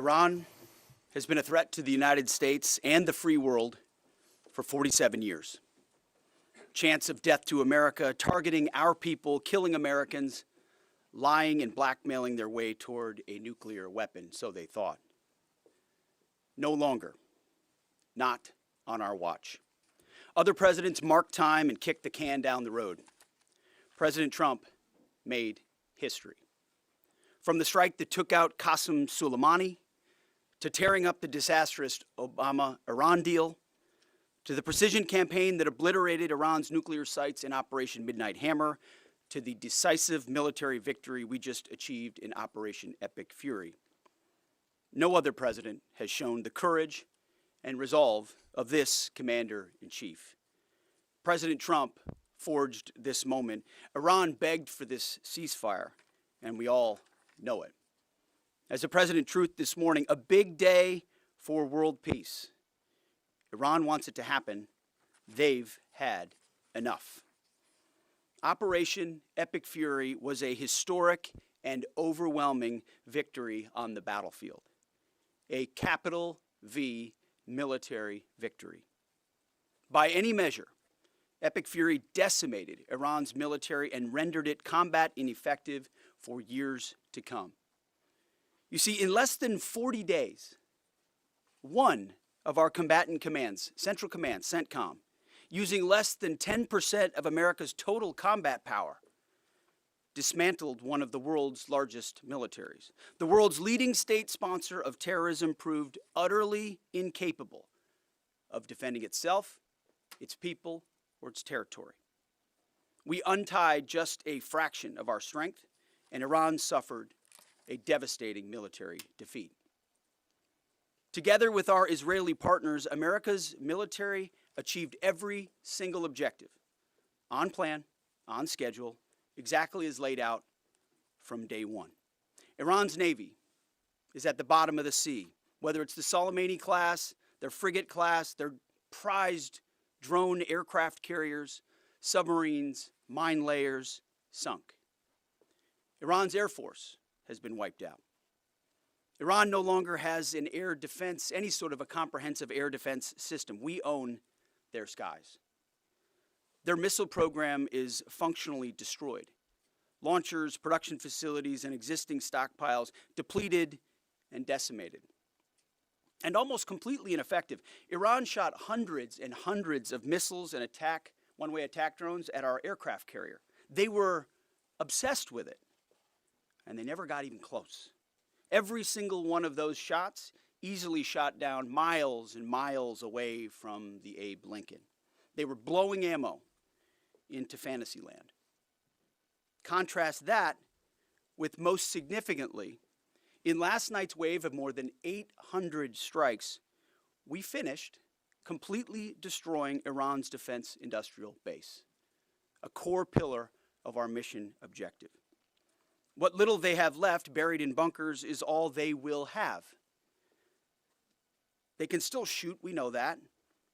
Iran has been a threat to the United States and the free world for 47 years. Chants of death to America, targeting our people, killing Americans, lying and blackmailing their way toward a nuclear weapon, so they thought. No longer. Not on our watch. Other presidents marked time and kicked the can down the road. President Trump made history. From the strike that took out Qasem Soleimani, to tearing up the disastrous Obama-Iran deal, to the precision campaign that obliterated Iran's nuclear sites in Operation Midnight Hammer, to the decisive military victory we just achieved in Operation Epic Fury. No other president has shown the courage and resolve of this commander-in-chief. President Trump forged this moment. Iran begged for this ceasefire, and we all know it. As the President truth this morning, a big day for world peace. Iran wants it to happen. They've had enough. Operation Epic Fury was a historic and overwhelming victory on the battlefield. A capital V military victory. By any measure, Epic Fury decimated Iran's military and rendered it combat ineffective for years to come. You see, in less than 40 days, one of our combatant commands, Central Command, CENTCOM, using less than 10% of America's total combat power, dismantled one of the world's largest militaries. The world's leading state sponsor of terrorism proved utterly incapable of defending itself, its people, or its territory. We untied just a fraction of our strength, and Iran suffered a devastating military defeat. Together with our Israeli partners, America's military achieved every single objective, on plan, on schedule, exactly as laid out from day one. Iran's Navy is at the bottom of the sea, whether it's the Soleimani class, their frigate class, their prized drone aircraft carriers, submarines, mine layers, sunk. Iran's Air Force has been wiped out. Iran no longer has an air defense, any sort of a comprehensive air defense system. We own their skies. Their missile program is functionally destroyed. Launchers, production facilities, and existing stockpiles depleted and decimated. And almost completely ineffective. Iran shot hundreds and hundreds of missiles and one-way attack drones at our aircraft carrier. They were obsessed with it, and they never got even close. Every single one of those shots easily shot down miles and miles away from the Abe Lincoln. They were blowing ammo into Fantasyland. Contrast that with, most significantly, in last night's wave of more than 800 strikes, we finished completely destroying Iran's defense industrial base, a core pillar of our mission objective. What little they have left, buried in bunkers, is all they will have. They can still shoot, we know that.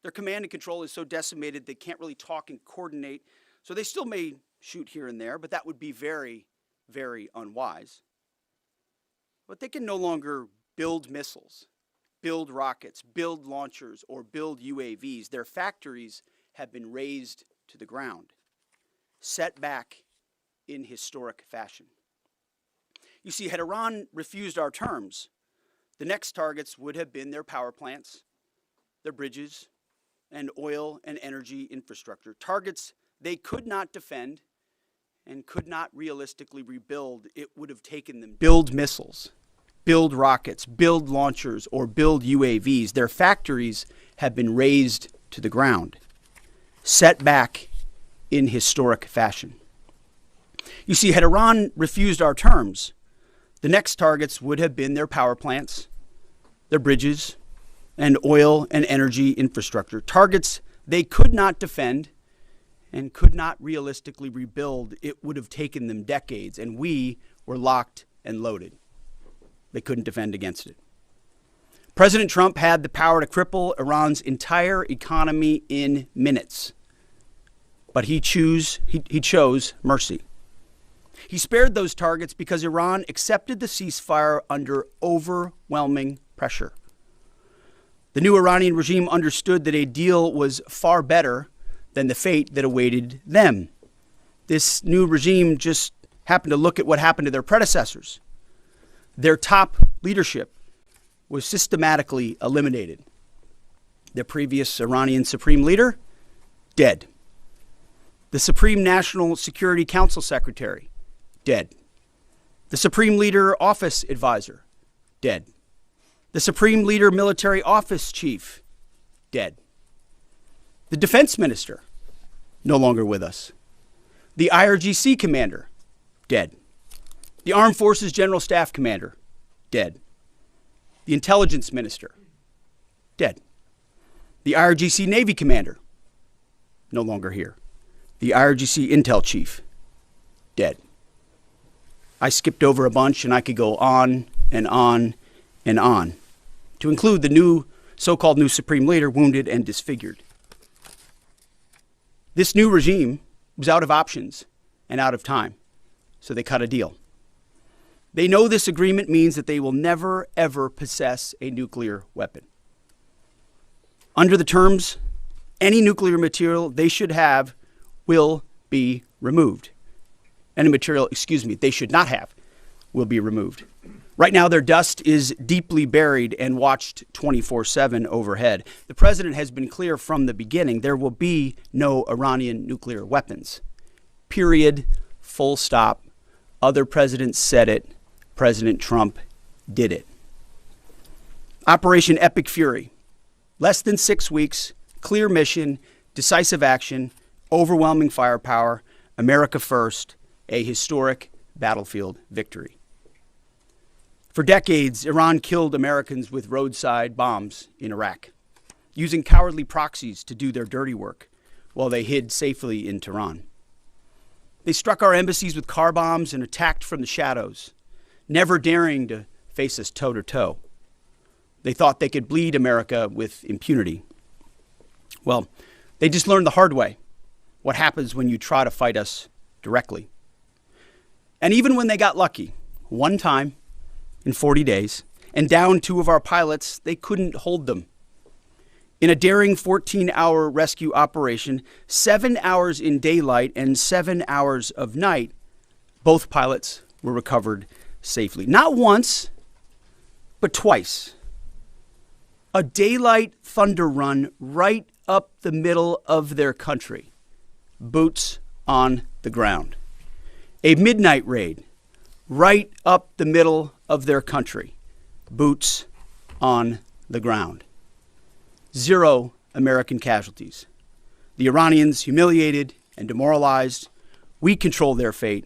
Their command and control is so decimated they can't really talk and coordinate, so they still may shoot here and there, but that would be very, very unwise. But they can no longer build missiles, build rockets, build launchers, or build UAVs. Their factories have been razed to the ground, set back in historic fashion. You see, had Iran refused our terms, the next targets would have been their power plants, their bridges, and oil and energy infrastructure. Targets they could not defend and could not realistically rebuild. It would have taken them build missiles, build rockets, build launchers, or build UAVs. Their factories have been razed to the ground, set back in historic fashion. You see, had Iran refused our terms, the next targets would have been their power plants, their bridges, and oil and energy infrastructure. Targets they could not defend and could not realistically rebuild. It would have taken them decades, and we were locked and loaded. They couldn't defend against it. President Trump had the power to cripple Iran's entire economy in minutes, but he chose mercy. He spared those targets because Iran accepted the ceasefire under overwhelming pressure. The new Iranian regime understood that a deal was far better than the fate that awaited them. This new regime just happened to look at what happened to their predecessors. Their top leadership was systematically eliminated. The previous Iranian supreme leader, dead. The Supreme National Security Council Secretary, dead. The Supreme Leader Office Advisor, dead. The Supreme Leader Military Office Chief, dead. The Defense Minister, no longer with us. The IRGC Commander, dead. The Armed Forces General Staff Commander, dead. The Intelligence Minister, dead. The IRGC Navy Commander, no longer here. The IRGC Intel Chief, dead. I skipped over a bunch, and I could go on and on and on, to include the new so-called new Supreme Leader wounded and disfigured. This new regime was out of options and out of time, so they cut a deal. They know this agreement means that they will never, ever possess a nuclear weapon. Under the terms, any nuclear material they should have will be removed. Any material, they should not have will be removed. Right now, their dust is deeply buried and watched 24/7 overhead. The president has been clear from the beginning, there will be no Iranian nuclear weapons. Period. Full stop. Other presidents said it. President Trump did it. Operation Epic Fury. Less than 6 weeks, clear mission, decisive action, overwhelming firepower, America first, a historic battlefield victory. For decades, Iran killed Americans with roadside bombs in Iraq, using cowardly proxies to do their dirty work while they hid safely in Tehran. They struck our embassies with car bombs and attacked from the shadows, never daring to face us toe-to-toe. They thought they could bleed America with impunity. Well, they just learned the hard way what happens when you try to fight us directly. And even when they got lucky, one time in 40 days, and downed 2 of our pilots, they couldn't hold them. In a daring 14-hour rescue operation, 7 hours in daylight and 7 hours of night, both pilots were recovered safely. Not once, but twice. A daylight thunder run right up the middle of their country. Boots on the ground. A midnight raid right up the middle of their country. Boots on the ground. 0 American casualties. The Iranians humiliated and demoralized. We control their fate,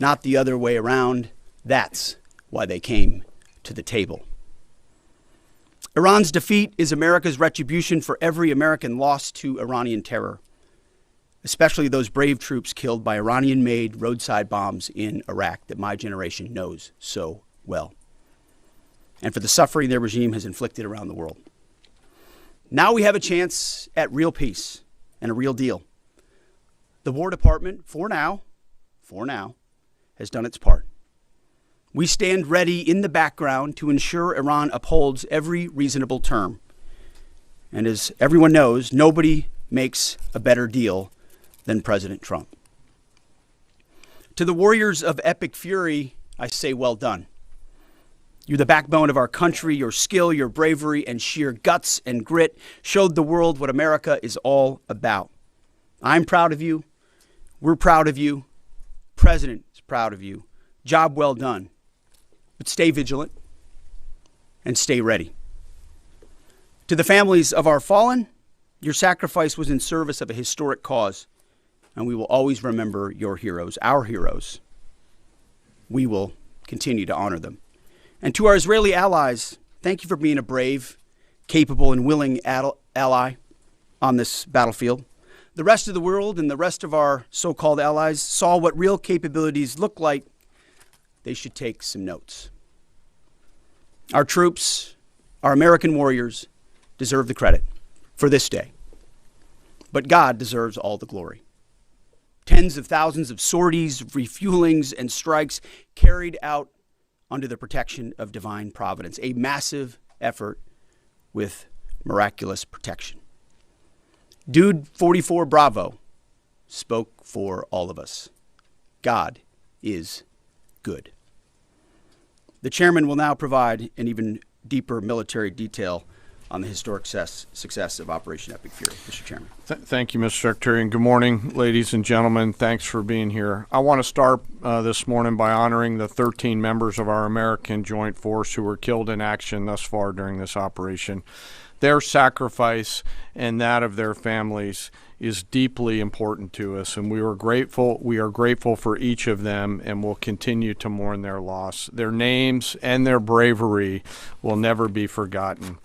not the other way around. That's why they came to the table. Iran's defeat is America's retribution for every American lost to Iranian terror, especially those brave troops killed by Iranian-made roadside bombs in Iraq that my generation knows so well, and for the suffering their regime has inflicted around the world. Now we have a chance at real peace and a real deal. The War Department, for now, has done its part. We stand ready in the background to ensure Iran upholds every reasonable term. And as everyone knows, nobody makes a better deal than President Trump. To the warriors of Epic Fury, I say well done. You're the backbone of our country. Your skill, your bravery, and sheer guts and grit showed the world what America is all about. I'm proud of you. We're proud of you. President is proud of you. Job well done. But stay vigilant and stay ready. To the families of our fallen, your sacrifice was in service of a historic cause, and we will always remember your heroes, our heroes. We will continue to honor them. And to our Israeli allies, thank you for being a brave, capable, and willing ally on this battlefield. The rest of the world and the rest of our so-called allies saw what real capabilities look like. They should take some notes. Our troops, our American warriors, deserve the credit for this day. But God deserves all the glory. Tens of thousands of sorties, refuelings, and strikes carried out under the protection of divine providence. A massive effort with miraculous protection. Dude 44 Bravo spoke for all of us. God is good. The chairman will now provide an even deeper military detail on the historic success of Operation Epic Fury. Mr. Chairman. Thank you, Mr. Secretary, and good morning, ladies and gentlemen. Thanks for being here. I want to start this morning by honoring the 13 members of our American Joint Force who were killed in action thus far during this operation. Their sacrifice and that of their families is deeply important to us, and we are grateful for each of them, and will continue to mourn their loss. Their names and their bravery will never be forgotten.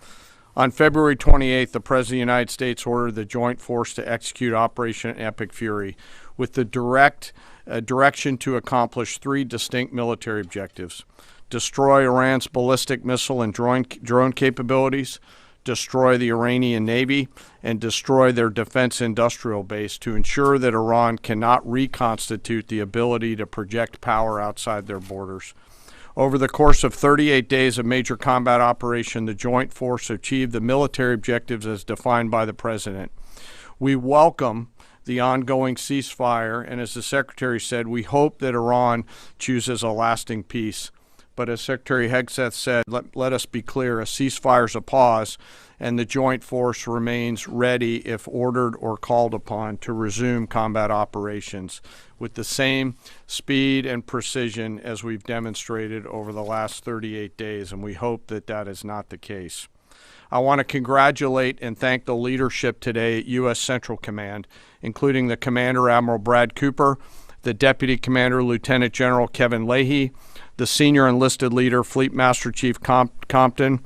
On February 28th, the President of the United States ordered the Joint Force to execute Operation Epic Fury with the direction to accomplish three distinct military objectives: destroy Iran's ballistic missile and drone capabilities, destroy the Iranian Navy, and destroy their defense industrial base to ensure that Iran cannot reconstitute the ability to project power outside their borders. Over the course of 38 days of major combat operation, the Joint Force achieved the military objectives as defined by the President. We welcome the ongoing ceasefire, and as the Secretary said, we hope that Iran chooses a lasting peace. But as Secretary Hegseth said, let us be clear, a ceasefire is a pause, and the Joint Force remains ready, if ordered or called upon, to resume combat operations with the same speed and precision as we've demonstrated over the last 38 days, and we hope that that is not the case. I want to congratulate and thank the leadership today at U.S. Central Command, including the Commander Admiral Brad Cooper, the Deputy Commander Lieutenant General Kevin Leahy, the Senior Enlisted Leader Fleet Master Chief Compton,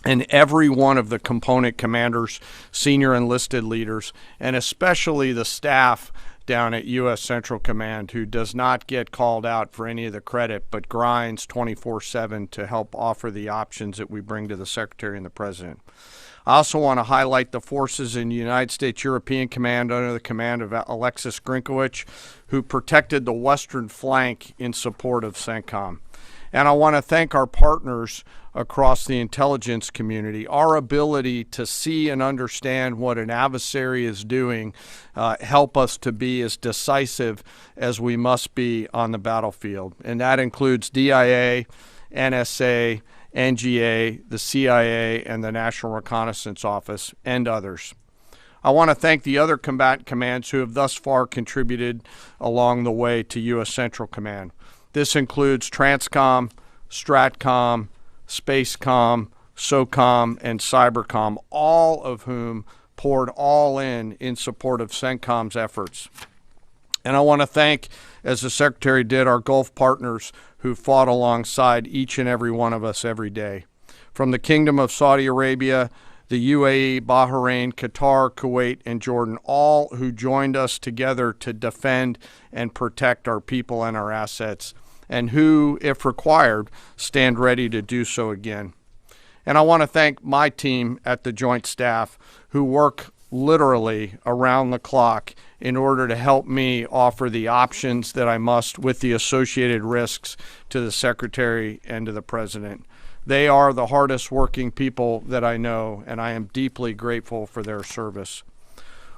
and every one of the component commanders, senior enlisted leaders, and especially the staff down at U.S. Central Command, who does not get called out for any of the credit, but grinds 24/7 to help offer the options that we bring to the Secretary and the President. I also want to highlight the forces in the United States European Command under the command of Alexis Grinkowicz, who protected the western flank in support of CENTCOM. And I want to thank our partners across the intelligence community. Our ability to see and understand what an adversary is doing help us to be as decisive as we must be on the battlefield. And that includes DIA, NSA, NGA, the CIA, and the National Reconnaissance Office, and others. I want to thank the other combatant commands who have thus far contributed along the way to U.S. Central Command. This includes Transcom, Stratcom, Spacecom, SOCOM, and Cybercom, all of whom poured all in support of CENTCOM's efforts. And I want to thank, as the Secretary did, our Gulf partners who fought alongside each and every one of us every day. From the Kingdom of Saudi Arabia, the UAE, Bahrain, Qatar, Kuwait, and Jordan, all who joined us together to defend and protect our people and our assets, and who, if required, stand ready to do so again. And I want to thank my team at the Joint Staff, who work literally around the clock in order to help me offer the options that I must with the associated risks to the Secretary and to the President. They are the hardest working people that I know, and I am deeply grateful for their service.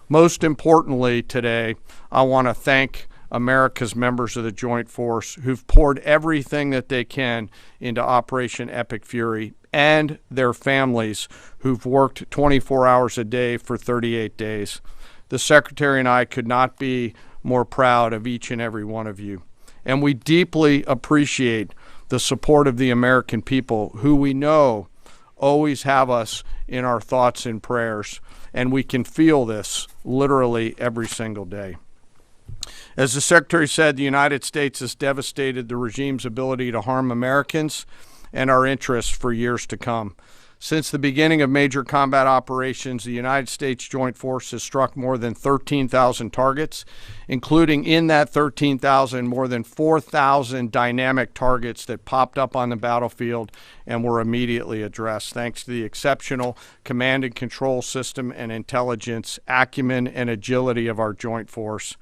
Most importantly today, I want to thank America's members of the Joint Force who've poured everything that they can into Operation Epic Fury, and their families who've worked 24 hours a day for 38 days. The Secretary and I could not be more proud of each and every one of you. And we deeply appreciate the support of the American people, who we know always have us in our thoughts and prayers. And we can feel this literally every single day. As the Secretary said, the United States has devastated the regime's ability to harm Americans and our interests for years to come. Since the beginning of major combat operations, the United States Joint Force has struck more than 13,000 targets, including in that 13,000 more than 4,000 dynamic targets that popped up on the battlefield and were immediately addressed, thanks to the exceptional command and control system and intelligence, acumen, and agility of our Joint Force.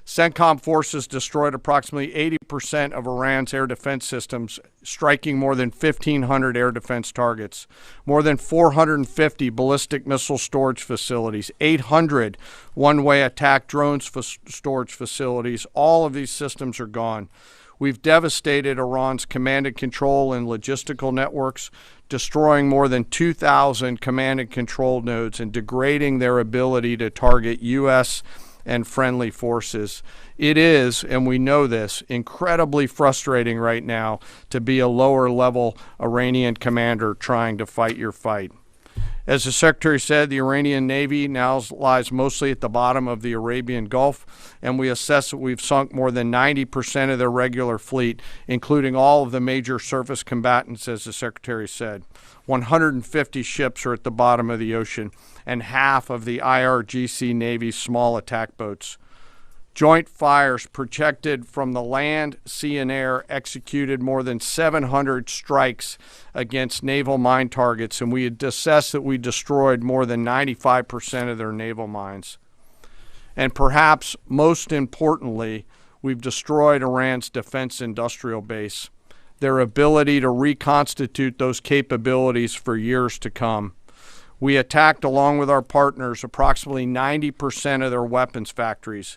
CENTCOM forces destroyed approximately 80% of Iran's air defense systems, striking more than 1,500 air defense targets, more than 450 ballistic missile storage facilities, 800 one-way attack drones storage facilities. All of these systems are gone. We've devastated Iran's command and control and logistical networks, destroying more than 2,000 command and control nodes and degrading their ability to target U.S. and friendly forces. It is, and we know this, incredibly frustrating right now to be a lower level Iranian commander trying to fight your fight. As the Secretary said, the Iranian Navy now lies mostly at the bottom of the Arabian Gulf, and we assess that we've sunk more than 90% of their regular fleet, including all of the major surface combatants, as the Secretary said. 150 ships are at the bottom of the ocean, and half of the IRGC Navy's small attack boats. Joint fires projected from the land, sea, and air executed more than 700 strikes against naval mine targets, and we had assessed that we destroyed more than 95% of their naval mines. And perhaps most importantly, we've destroyed Iran's defense industrial base, their ability to reconstitute those capabilities for years to come. We attacked, along with our partners, approximately 90% of their weapons factories.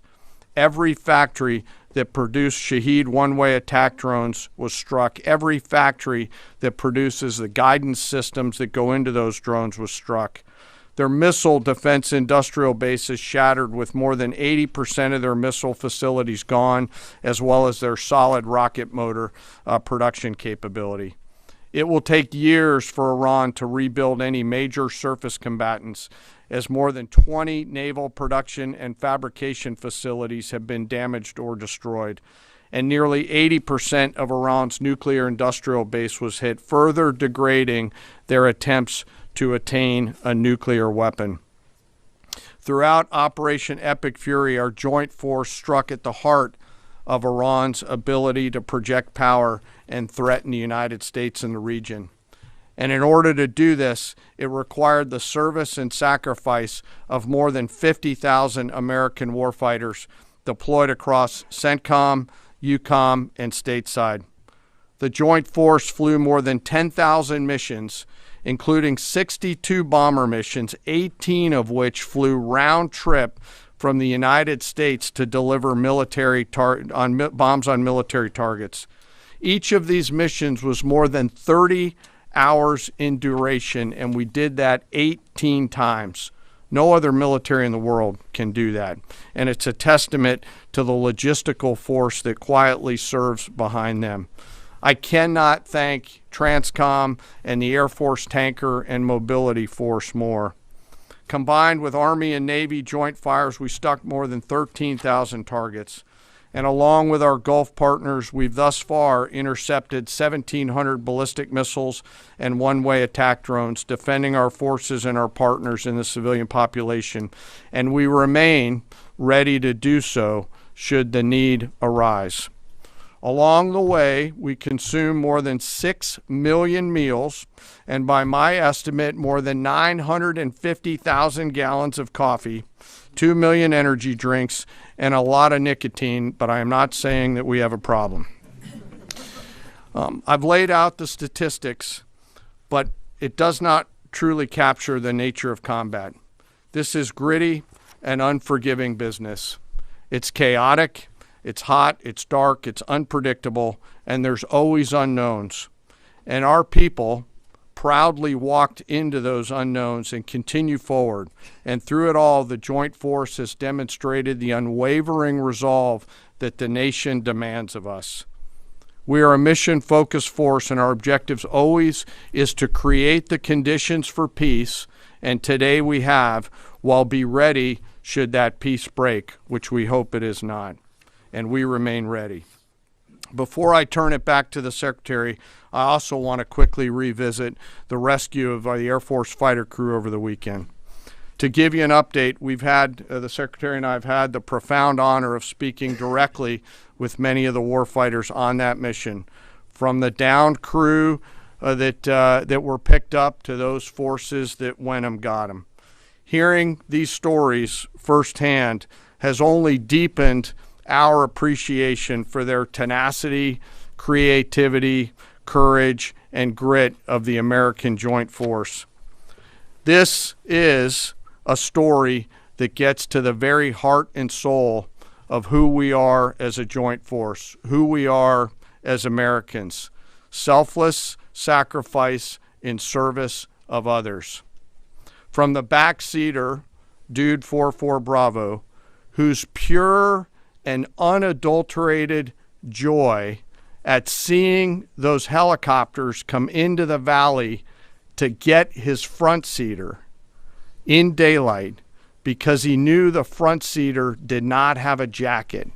Every factory that produced Shahed one-way attack drones was struck. Every factory that produces the guidance systems that go into those drones was struck. Their missile defense industrial base is shattered, with more than 80% of their missile facilities gone, as well as their solid rocket motor production capability. It will take years for Iran to rebuild any major surface combatants, as more than 20 naval production and fabrication facilities have been damaged or destroyed, and nearly 80% of Iran's nuclear industrial base was hit, further degrading their attempts to attain a nuclear weapon. Throughout Operation Epic Fury, our joint force struck at the heart of Iran's ability to project power and threaten the United States and the region. And in order to do this, it required the service and sacrifice of more than 50,000 American warfighters deployed across CENTCOM, EUCOM, and stateside. The Joint Force flew more than 10,000 missions, including 62 bomber missions, 18 of which flew round trip from the United States to deliver bombs on military targets. Each of these missions was more than 30 hours in duration, and we did that 18 times. No other military in the world can do that. And it's a testament to the logistical force that quietly serves behind them. I cannot thank TRANSCOM and the Air Force Tanker and Mobility Force more. Combined with Army and Navy joint fires, we struck more than 13,000 targets. And along with our Gulf partners, we've thus far intercepted 1,700 ballistic missiles and one-way attack drones, defending our forces and our partners in the civilian population. And we remain ready to do so should the need arise. Along the way, we consume more than 6 million meals, and by my estimate, more than 950,000 gallons of coffee, 2 million energy drinks, and a lot of nicotine, but I am not saying that we have a problem. I've laid out the statistics, but it does not truly capture the nature of combat. This is gritty and unforgiving business. It's chaotic, it's hot, it's dark, it's unpredictable, and there's always unknowns. And our people proudly walked into those unknowns and continue forward. And through it all, the Joint Force has demonstrated the unwavering resolve that the nation demands of us. We are a mission-focused force, and our objective always is to create the conditions for peace, and today we have, while be ready should that peace break, which we hope it is not. And we remain ready. Before I turn it back to the Secretary, I also want to quickly revisit the rescue of the Air Force fighter crew over the weekend. To give you an update, we've had, the Secretary and I have had the profound honor of speaking directly with many of the warfighters on that mission, from the downed crew that were picked up to those forces that went 'em got 'em. Hearing these stories firsthand has only deepened our appreciation for their tenacity, creativity, courage, and grit of the American Joint Force. This is a story that gets to the very heart and soul of who we are as a joint force, who we are as Americans. Selfless sacrifice in service of others. From the backseater, Dude 44 Bravo, whose pure and unadulterated joy at seeing those helicopters come into the valley to get his front seater in daylight because he knew the front seater did not have a jacket,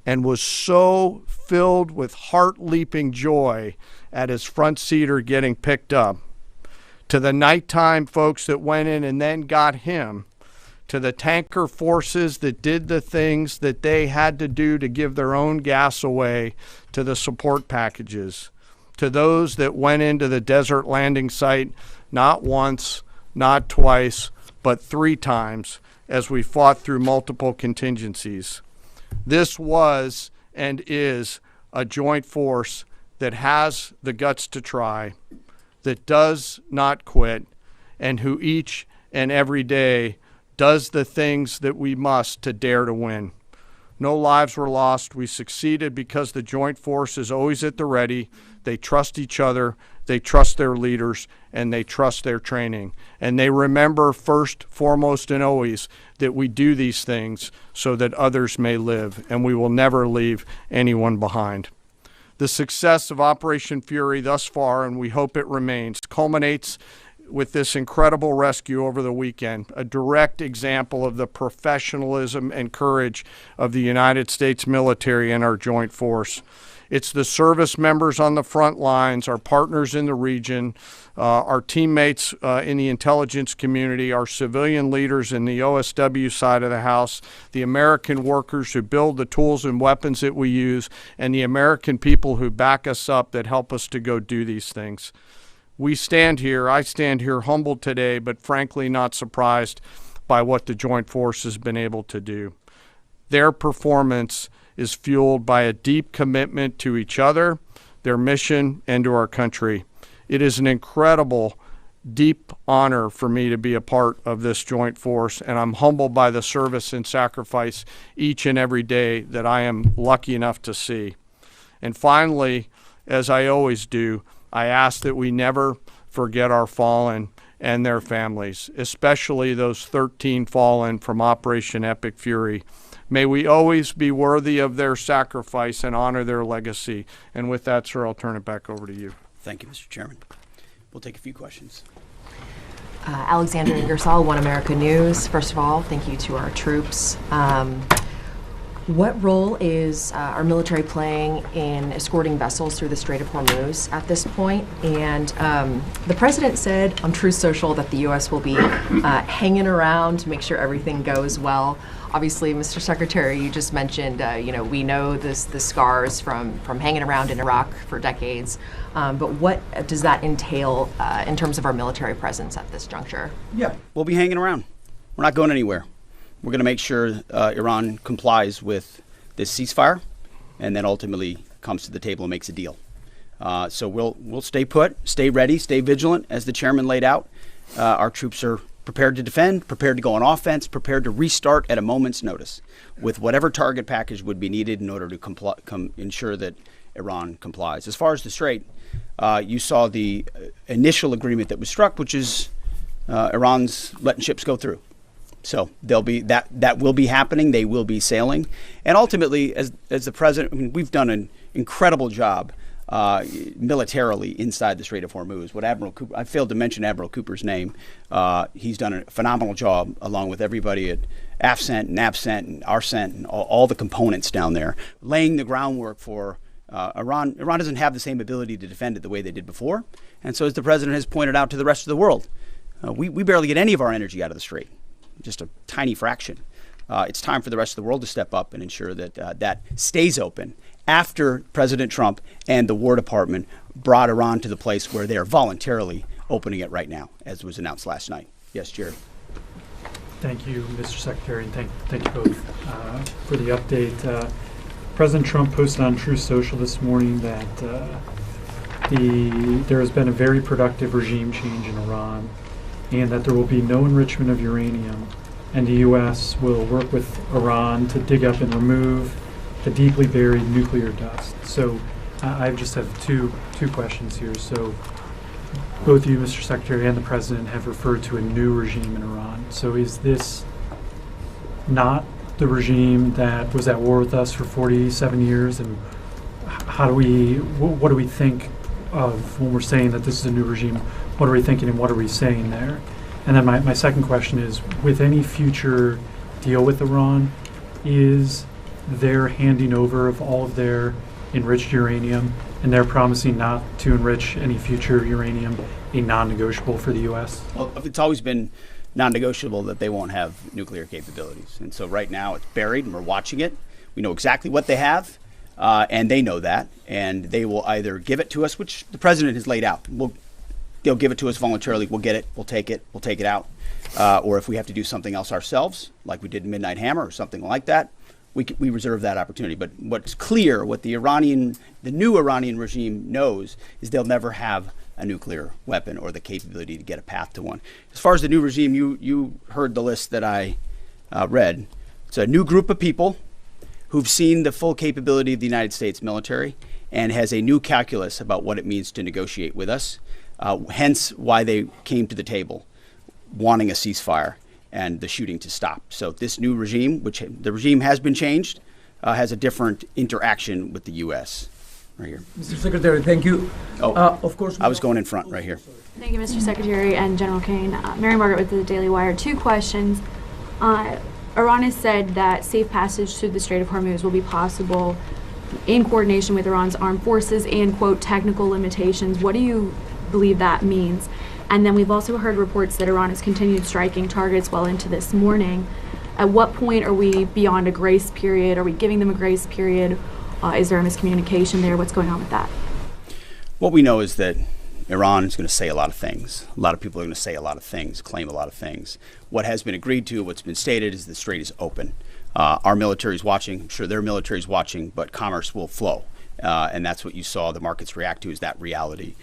and was so filled with heart-leaping joy at his front seater getting picked up, to the nighttime folks that went in and then got him, to the tanker forces that did the things that they had to do to give their own gas away, to the support packages, to those that went into the desert landing site not once, not twice, but 3 times as we fought through multiple contingencies. This was and is a joint force that has the guts to try, that does not quit, and who each and every day does the things that we must to dare to win. No lives were lost. We succeeded because the joint force is always at the ready. They trust each other, they trust their leaders, and they trust their training. And they remember first, foremost, and always that we do these things so that others may live, and we will never leave anyone behind. The success of Operation Fury thus far, and we hope it remains, culminates with this incredible rescue over the weekend, a direct example of the professionalism and courage of the United States military and our joint force. It's the service members on the front lines, our partners in the region, our teammates in the intelligence community, our civilian leaders in the OSW side of the house, the American workers who build the tools and weapons that we use, and the American people who back us up that help us to go do these things. I stand here humbled today, but frankly not surprised by what the Joint Force has been able to do. Their performance is fueled by a deep commitment to each other, their mission, and to our country. It is an incredible, deep honor for me to be a part of this joint force, and I'm humbled by the service and sacrifice each and every day that I am lucky enough to see. And finally, as I always do, I ask that we never forget our fallen and their families, especially those 13 fallen from Operation Epic Fury. May we always be worthy of their sacrifice and honor their legacy. And with that, sir, I'll turn it back over to you. Thank you, Mr. Chairman. We'll take a few questions. Alexander Ingersoll, One America News. First of all, thank you to our troops. What role is our military playing in escorting vessels through the Strait of Hormuz at this point? And the president said on Truth Social that the U.S. will be hanging around to make sure everything goes well. Obviously, Mr. Secretary, you just mentioned, we know the scars from hanging around in Iraq for decades. But what does that entail in terms of our military presence at this juncture? Yeah, we'll be hanging around. We're not going anywhere. We're going to make sure Iran complies with this ceasefire, and then ultimately comes to the table and makes a deal. So we'll stay put, stay ready, stay vigilant, as the chairman laid out. Our troops are prepared to defend, prepared to go on offense, prepared to restart at a moment's notice with whatever target package would be needed in order to ensure that Iran complies. As far as the Strait, you saw the initial agreement that was struck, which is Iran's letting ships go through. So they'll be that will be happening. They will be sailing, and ultimately, as the president, we've done an incredible job militarily inside the Strait of Hormuz. What Admiral Cooper, I failed to mention Admiral Cooper's name. He's done a phenomenal job, along with everybody at AFCENT and ABCENT and ARCENT and all the components down there, laying the groundwork for Iran. Iran doesn't have the same ability to defend it the way they did before, and so as the president has pointed out to the rest of the world, we barely get any of our energy out of the Strait. Just a tiny fraction. It's time for the rest of the world to step up and ensure that that stays open after President Trump and the War Department brought Iran to the place where they are voluntarily opening it right now, as was announced last night. Yes, Jared. Thank you, Mr. Secretary, and thank you both for the update. President Trump posted on Truth Social this morning that there has been a very productive regime change in Iran, and that there will be no enrichment of uranium, and the U.S. will work with Iran to dig up and remove the deeply buried nuclear dust. So I just have two questions here. So both you, Mr. Secretary, and the President have referred to a new regime in Iran. So is this not the regime that was at war with us for 47 years? And what do we think of when we're saying that this is a new regime? What are we thinking and what are we saying there? And then my second question is, with any future deal with Iran, is their handing over of all of their enriched uranium, and they're promising not to enrich any future uranium, a non-negotiable for the U.S.? Well, it's always been non-negotiable that they won't have nuclear capabilities. And so right now it's buried and we're watching it. We know exactly what they have, and they know that. And they will either give it to us, which the president has laid out. They'll give it to us voluntarily. We'll get it. We'll take it out. Or if we have to do something else ourselves, like we did in Midnight Hammer or something like that, we reserve that opportunity. But what's clear, what the new Iranian regime knows, is they'll never have a nuclear weapon or the capability to get a path to one. As far as the new regime, you heard the list that I read. It's a new group of people who've seen the full capability of the United States military and has a new calculus about what it means to negotiate with us, hence why they came to the table wanting a ceasefire and the shooting to stop. So this new regime, which the regime has been changed, has a different interaction with the U.S. Right here. Mr. Secretary, thank you. Of course, I was going in front right here. Thank you, Mr. Secretary and General Kane. Mary Margaret with the Daily Wire. 2 questions. Iran has said that safe passage through the Strait of Hormuz will be possible in coordination with Iran's armed forces and, quote, technical limitations. What do you believe that means? And then we've also heard reports that Iran has continued striking targets well into this morning. At what point are we beyond a grace period? Are we giving them a grace period? Is there a miscommunication there? What's going on with that? What we know is that Iran is going to say a lot of things. A lot of people are going to say a lot of things, claim a lot of things. What has been agreed to, what's been stated, is the strait is open. Our military is watching. I'm sure their military is watching, but commerce will flow. And that's what you saw the markets react to, is that reality.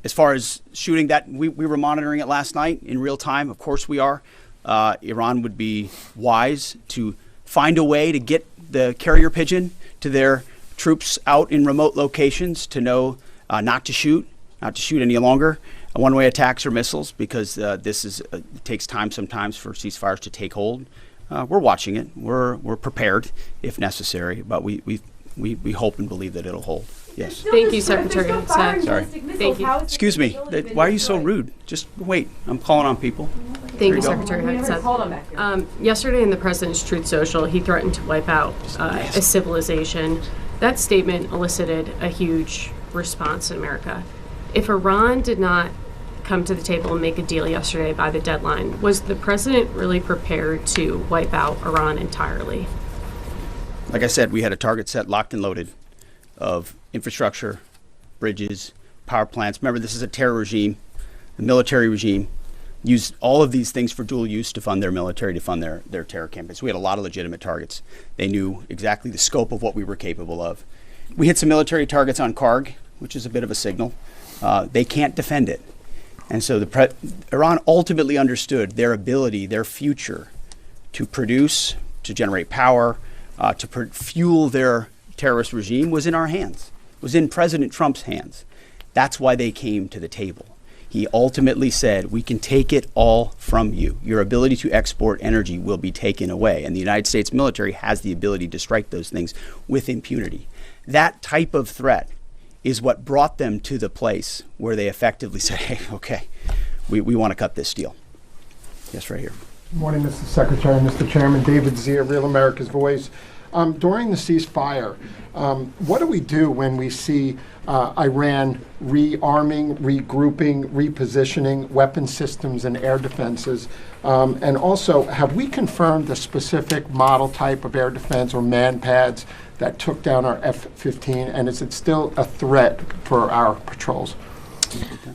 As far as shooting, that we were monitoring it last night in real time. Of course we are. Iran would be wise to find a way to get the carrier pigeon to their troops out in remote locations to know not to shoot any longer one-way attacks or missiles, because this is it takes time sometimes for ceasefires to take hold. We're watching it. We're prepared if necessary, but we hope and believe that it'll hold. Yes. Thank you, Secretary. Sorry. Thank you. Excuse me. Why are you so rude? Just wait. I'm calling on people. Thank you, Secretary Hudson. Yesterday in the President's Truth Social, he threatened to wipe out a civilization. That statement elicited a huge response in America. If Iran did not come to the table and make a deal yesterday by the deadline, was the President really prepared to wipe out Iran entirely? Like I said, we had a target set, locked and loaded, of infrastructure, bridges, power plants. Remember, this is a terror regime. The military regime used all of these things for dual use to fund their military, to fund their terror campaigns. We had a lot of legitimate targets. They knew exactly the scope of what we were capable of. We hit some military targets on Karg, which is a bit of a signal. They can't defend it. And so Iran ultimately understood their ability, their future, to produce, to generate power, to fuel their terrorist regime was in our hands, was in President Trump's hands. That's why they came to the table. He ultimately said, we can take it all from you. Your ability to export energy will be taken away. And the United States military has the ability to strike those things with impunity. That type of threat is what brought them to the place where they effectively said, hey, okay, we want to cut this deal. Yes, right here. Good morning, Mr. Secretary, Mr. Chairman. David Zier, Real America's Voice. During the ceasefire, what do we do when we see Iran rearming, regrouping, repositioning weapon systems and air defenses? And also, have we confirmed the specific model type of air defense or man pads that took down our F-15, and is it still a threat for our patrols?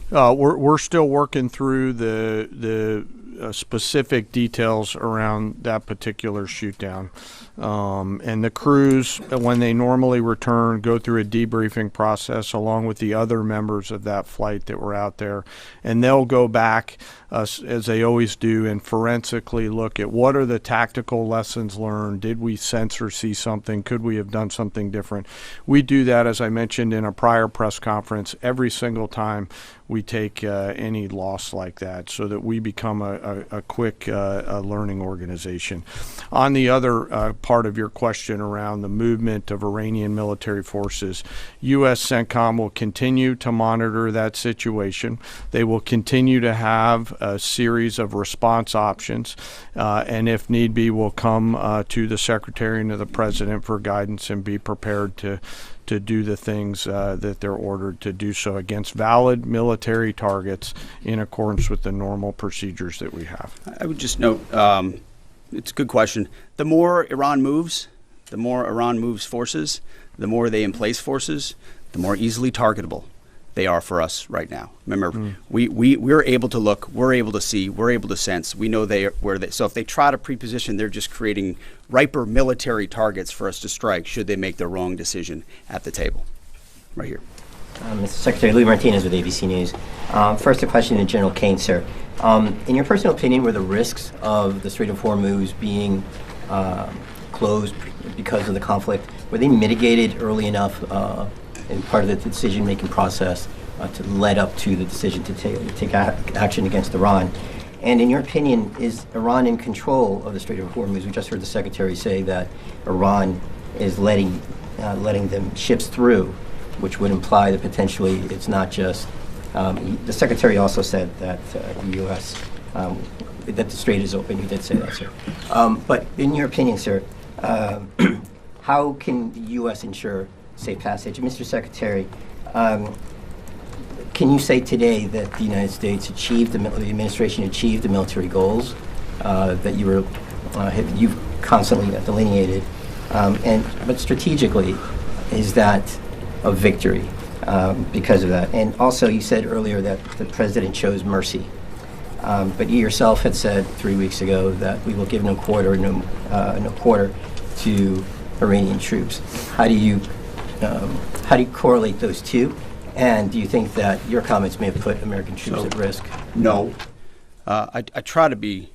We're still working through the specific details around that particular shoot down. And the crews, when they normally return, go through a debriefing process along with the other members of that flight that were out there. And they'll go back, as they always do, and forensically look at what are the tactical lessons learned. Did we sense or see something? Could we have done something different? We do that, as I mentioned in a prior press conference, every single time we take any loss like that, so that we become a quick learning organization. On the other part of your question around the movement of Iranian military forces, U.S. CENTCOM will continue to monitor that situation. They will continue to have a series of response options, and if need be, will come to the Secretary and to the President for guidance and be prepared to do the things that they're ordered to do so against valid military targets in accordance with the normal procedures that we have. I would just note, it's a good question. The more Iran moves forces, the more they emplace forces, the more easily targetable they are for us right now. Remember, we're able to look, we're able to see, we're able to sense. We know so if they try to preposition, they're just creating riper military targets for us to strike should they make the wrong decision at the table. Right here. Mr. Secretary, Louis Martinez with ABC News. First, a question to General Kane, sir. In your personal opinion, were the risks of the Strait of Hormuz being closed because of the conflict, were they mitigated early enough in part of the decision-making process to lead up to the decision to take action against Iran? And in your opinion, is Iran in control of the Strait of Hormuz? We just heard the Secretary say that Iran is letting them ships through, which would imply that potentially it's not just. The Secretary also said that the U.S. That the strait is open. He did say that, sir. But in your opinion, sir, how can the U.S. ensure safe passage? Mr. Secretary, can you say today that the United States achieved, the administration achieved the military goals that you've constantly delineated? But strategically, is that a victory because of that? And also, you said earlier that the president chose mercy. But you yourself had said 3 weeks ago that we will give no quarter to Iranian troops. How do you correlate those two? And do you think that your comments may have put American troops at risk? No. I try to be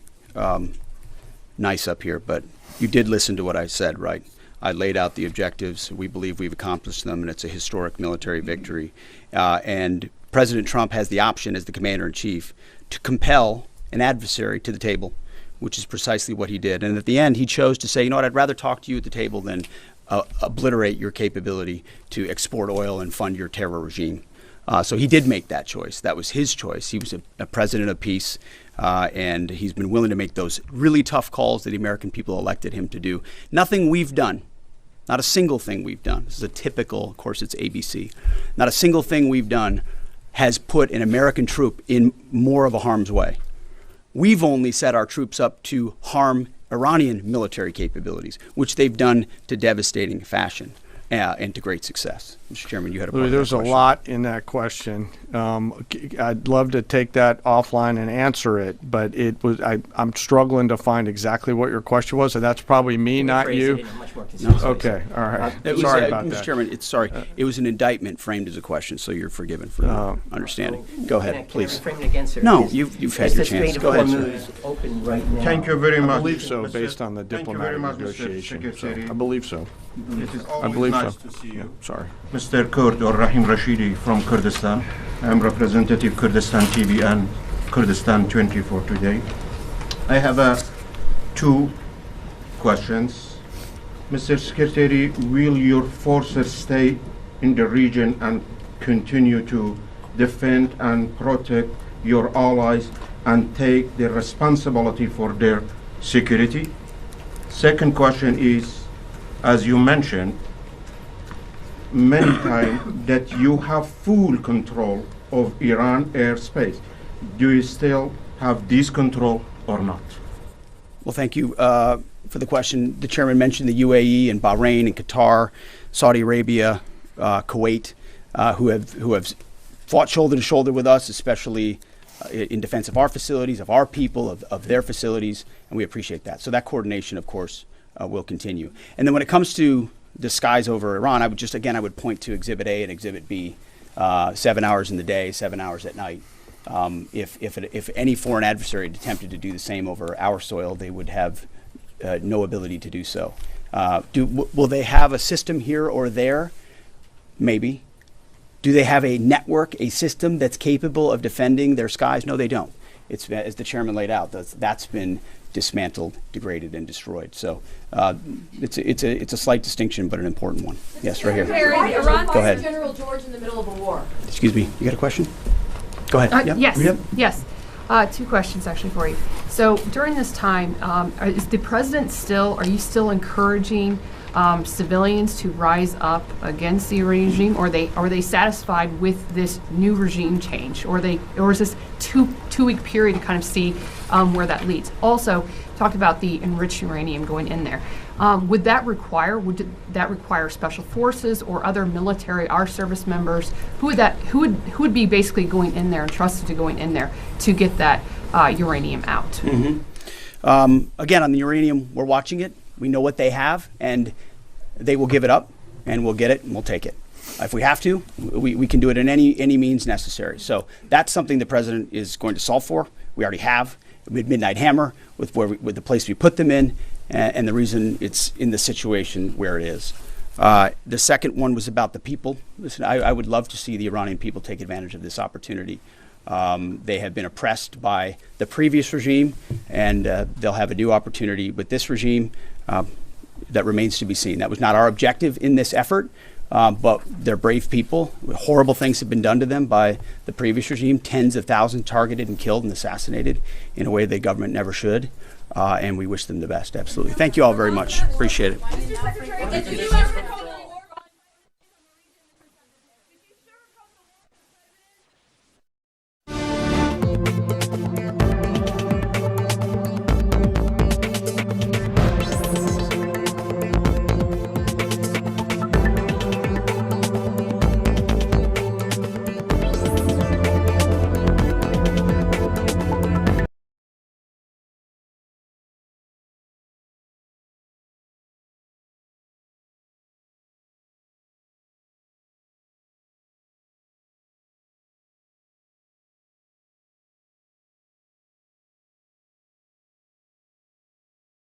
nice up here, but you did listen to what I said, right? I laid out the objectives. We believe we've accomplished them, and it's a historic military victory. And President Trump has the option as the commander-in-chief to compel an adversary to the table, which is precisely what he did. And at the end, he chose to say, you know what, I'd rather talk to you at the table than obliterate your capability to export oil and fund your terror regime. So he did make that choice. That was his choice. He was a president of peace, and he's been willing to make those really tough calls that the American people elected him to do. Nothing we've done, not a single thing we've done. This is a typical, of course, it's ABC. Not a single thing we've done has put an American troop in more of a harm's way. We've only set our troops up to harm Iranian military capabilities, which they've done to devastating fashion and to great success. Mr. Chairman, you had a point. There's a lot in that question. I'd love to take that offline and answer it, but I'm struggling to find exactly what your question was, and that's probably me, not you. Okay, all right. Sorry about that. Mr. Chairman, it was an indictment framed as a question, so you're forgiven for not understanding. Go ahead, please. No, you've had your chance. Go ahead, sir. Thank you very much. I believe so, based on the diplomatic negotiation. I believe so. It is I always believe nice so. to see Yeah, you. sorry. Mr. Kurd or Rahim Rashidi from Kurdistan. I am representative Kurdistan TV and Kurdistan 24 today. I have two questions. Mr. Secretary, will your forces stay in the region and continue to defend and protect your allies and take the responsibility for their security? Second question is, as you mentioned many times, that you have full control of Iran airspace. Do you still have this control or not? Well, thank you for the question. The chairman mentioned the UAE and Bahrain and Qatar, Saudi Arabia, Kuwait, who have fought shoulder to shoulder with us, especially in defense of our facilities, of our people, of their facilities, and we appreciate that. So that coordination, of course, will continue. And then when it comes to the skies over Iran, I would point to Exhibit A and Exhibit B, 7 hours in the day, 7 hours at night. If any foreign adversary had attempted to do the same over our soil, they would have no ability to do so. Will they have a system here or there? Maybe. Do they have a network, a system that's capable of defending their skies? No, they don't. It's, as the chairman laid out, that's been dismantled, degraded, and destroyed. So it's a slight distinction, but an important one. Yes, right here. Go ahead. General George in the middle of a war. Excuse me, you got a question? Go ahead. Yes. Two questions actually for you. So during this time, are you still encouraging civilians to rise up against the regime, or are they satisfied with this new regime change, or is this two-week period to kind of see where that leads? Also, talked about the enriched uranium going in there. Would that require special forces or other military, our service members? Who would be basically going in there and trusted to going in there to get that uranium out? Mm-hmm. Again, on the uranium, we're watching it. We know what they have, and they will give it up, and we'll get it, and we'll take it. If we have to, we can do it in any means necessary. So that's something the president is going to solve for. We already have. We had Midnight Hammer with the place we put them in, and the reason it's in the situation where it is. The second one was about the people. Listen, I would love to see the Iranian people take advantage of this opportunity. They have been oppressed by the previous regime, and they'll have a new opportunity with this regime that remains to be seen. That was not our objective in this effort, but they're brave people. Horrible things have been done to them by the previous regime, tens of thousands targeted and killed and assassinated in a way the government never should, and we wish them the best, absolutely. Thank you all very much. Appreciate it.